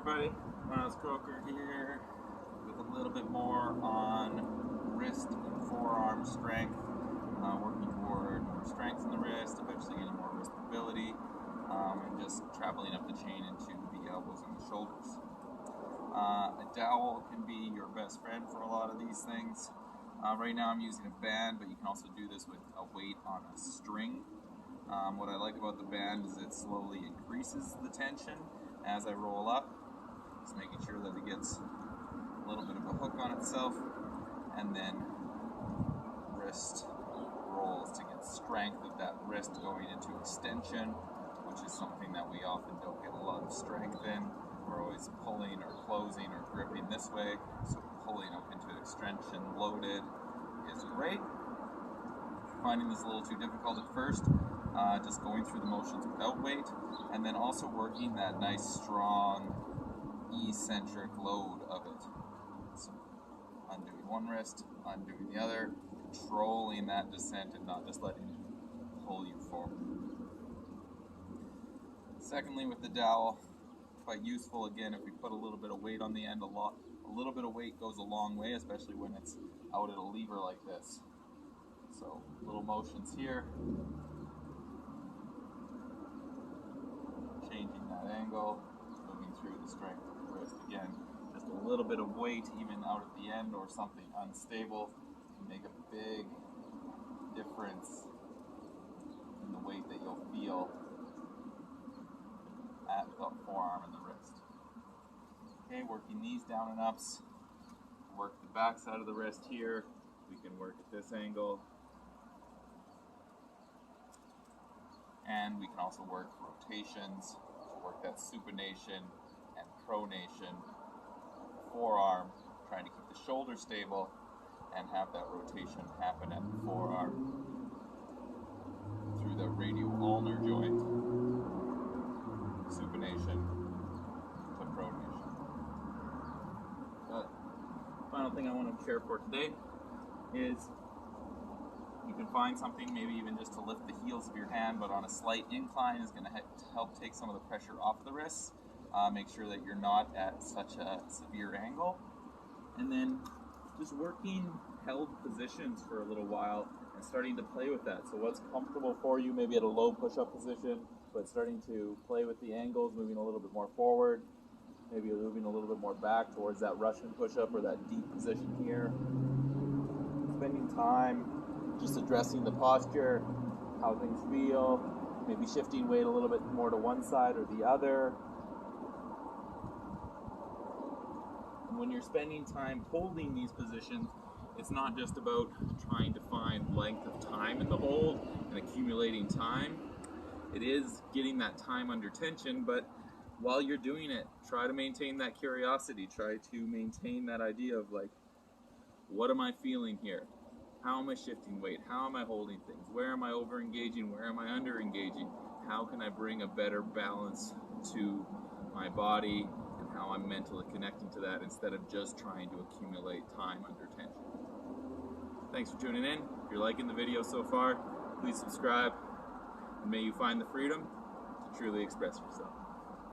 everybody, Miles Croker here with a little bit more on wrist and forearm strength, working toward more strength in the wrist, eventually getting more wrist mobility, and just traveling up the chain into the elbows and the shoulders. A dowel can be your best friend for a lot of these things. Right now I'm using a band, but you can also do this with a weight on a string. What I like about the band is it slowly increases the tension as I roll up, just making sure that it gets a little bit of a hook on itself, and then wrist rolls to get strength of that wrist going into extension, which is something that we often don't get a lot of strength in. We're always pulling or closing or gripping this way, so pulling up into extension loaded is great. Finding this a little too difficult at first, just going through the motions without weight, and then also working that nice strong eccentric load of it. So undoing one wrist, undoing the other, controlling that descent and not just letting it pull you forward. Secondly, with the dowel, quite useful again if we put a little bit of weight on the end. A little bit of weight goes a long way, especially when it's out at a lever like this. So little motions here, changing that angle, moving through the strength of the wrist. Again, just a little bit of weight even out at the end or something unstable can make a big difference in the weight that you'll feel at the forearm and the wrist. Okay, working these down and ups. Work the back side of the wrist here. We can work at this angle. And we can also work rotations to work that supination and pronation. Forearm, trying to keep the shoulder stable and have that rotation happen at the forearm through the radial ulnar joint. Supination to pronation. But final thing I want to share for today is you can find something, maybe even just to lift the heels of your hand, but on a slight incline is going to help take some of the pressure off the wrists. Make sure that you're not at such a severe angle. And then just working held positions for a little while and starting to play with that. So what's comfortable for you, maybe at a low push-up position, but starting to play with the angles, moving a little bit more forward, maybe moving a little bit more back towards that Russian push-up or that deep position here. Spending time just addressing the posture, how things feel, maybe shifting weight a little bit more to one side or the other. And when you're spending time holding these positions, it's not just about trying to find length of time in the hold and accumulating time. It is getting that time under tension, but while you're doing it, try to maintain that curiosity. Try to maintain that idea of like, what am I feeling here? How am I shifting weight? How am I holding things? Where am I over-engaging? Where am I under-engaging? How can I bring a better balance to my body and how I'm mentally connecting to that instead of just trying to accumulate time under tension? Thanks for tuning in. If you're liking the video so far, please subscribe, and may you find the freedom to truly express yourself.